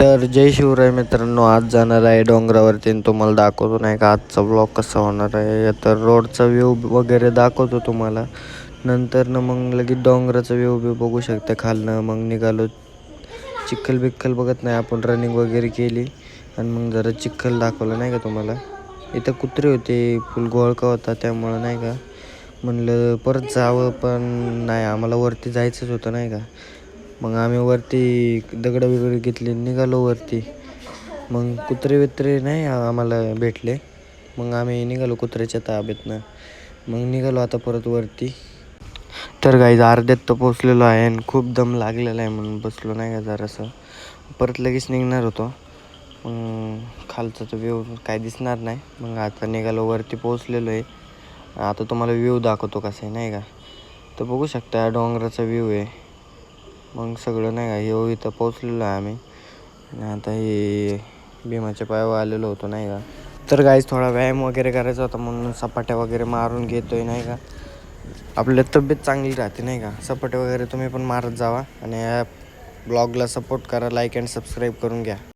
तर जय शिवराय मित्रांनो, आज जाणार आहे डोंगरावरती आणि तुम्हाला दाखवतो नाही का आजचा ब्लॉग कसा होणार आहे. तर रोडचा व्ह्यू वगैरे दाखवतो तुम्हाला. नंतर मग लगेच डोंगराचा व्ह्यू बघू शकता खालनं. मग निघालो, चिखल बिखल बघत नाही आपण, रनिंग वगैरे केली आणि मग जरा चिखल दाखवलं नाही का तुम्हाला. इथं कुत्रे होते, फुल घोळका होता, त्यामुळं नाही का म्हणलं परत जावं, पण नाही, आम्हाला वरती जायचंच होतं नाही का. मग आम्ही वरती दगडं वगैरे घेतली, निघालो वरती. मग कुत्रे बित्रे नाही आम्हाला भेटले. मग आम्ही निघालो कुत्र्याच्या ताब्यातनं. मग निघालो आता परत वरती. तर गाईज अर्ध्यात तर पोचलेलो आहे आणि खूप दम लागलेला आहे म्हणून बसलो नाही का जरासं. परत लगेच निघणार होतो. मग खालचा तो व्ह्यू काय दिसणार नाही. मग आता निघालो, वरती पोचलेलो आहे. आता तुम्हाला व्ह्यू दाखवतो कसा आहे नाही का. तर बघू शकता डोंगराचा व्ह्यू आहे. मग सगळं नाही का हे इथं पोचलेलो आहे आम्ही. आता हे भीमाच्या पायावर आलेलो होतो नाही का. तर गाईज थोडा व्यायाम वगैरे करायचा होता म्हणून सपाट्या वगैरे मारून घेतोय नाही का. आपल्या तब्येत चांगली राहते नाही का. सपाटे वगैरे तुम्ही पण मारत जावा आणि या ब्लॉगला सपोर्ट करा, लाईक अँड सबस्क्राईब करून घ्या.